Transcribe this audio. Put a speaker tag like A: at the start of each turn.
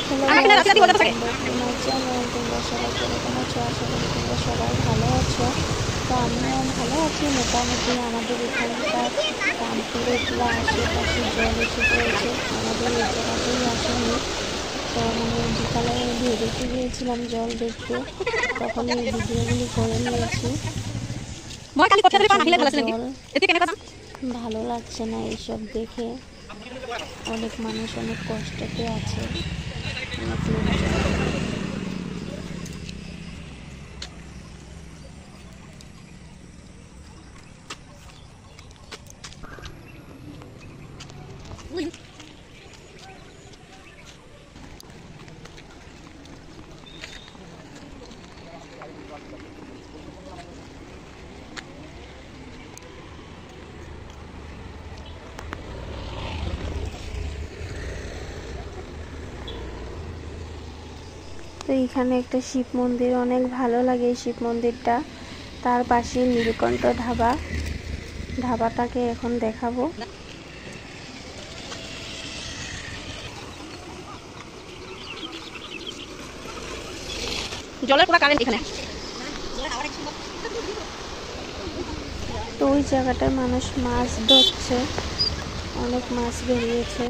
A: Hello guys, welcome back to my channel. তোমরা সবাই কেমন আছো? আশা করি তোমরা সবাই ভালো আছো। তো আমিও ভালো আছি মোটামুটি। আমাদের এখানকার রামপুরের পুরো আশেপাশে জল এসে পড়েছে, আমাদের এই জায়গাতেই আসেনি। তো মানে বিকালে ভেবেতে গিয়েছিলাম জল দেখতে, তখন এই ভিডিওগুলি করে নিয়েছি। প্রচণ্ড জল, ভালো লাগছে না এইসব দেখে। অনেক মানুষ অনেক কষ্টতে আছে, অনেক লোকজন। তো এখানে একটা শিব মন্দির, অনেক ভালো লাগে এই শিব মন্দিরটা। তার পাশে নীলকণ্ঠ ধাবা, ধাবাটাকে এখন দেখাবো।
B: জলের পুরো কারেন্ট এখানে।
A: তো ওই জায়গাটায় মানুষ মাছ ধরছে, অনেক মাছ বেরিয়েছে।